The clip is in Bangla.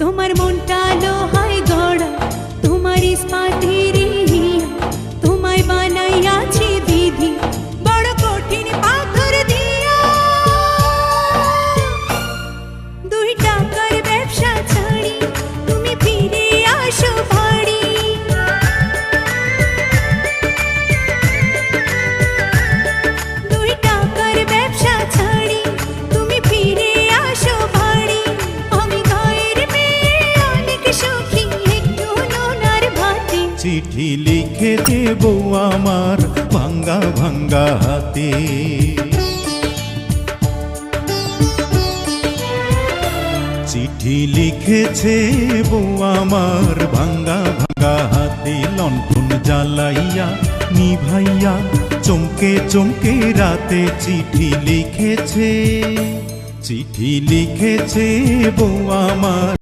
তোমার মনটা লোহায় গড়া, তোমার ইস্পাতের হিয়া, তোমায় বানাইয়াছি বিধি বড় কঠিন পাথর দিয়া। 2 টাকার ব্যবসা ছাড়ি তুমি ফিরে আসো বাড়ি। 2 টাকার ব্যবসা ছাড়ি তুমি ফিরে আসো বাড়ি। আমি গায়ের মেয়ে অনেক সুখী, একটু নুন আর ভাতে। চিঠি লিখে দেব আমার ভাঙ্গা ভাঙ্গা হাতে। চিঠি লিখেছে বউ আমার ভাঙ্গা ভাঙ্গা হাতে। লণ্ঠন জ্বালাইয়া নিভাইয়া চমকে চমকে রাতে চিঠি লিখেছে। চিঠি লিখেছে বউ আমার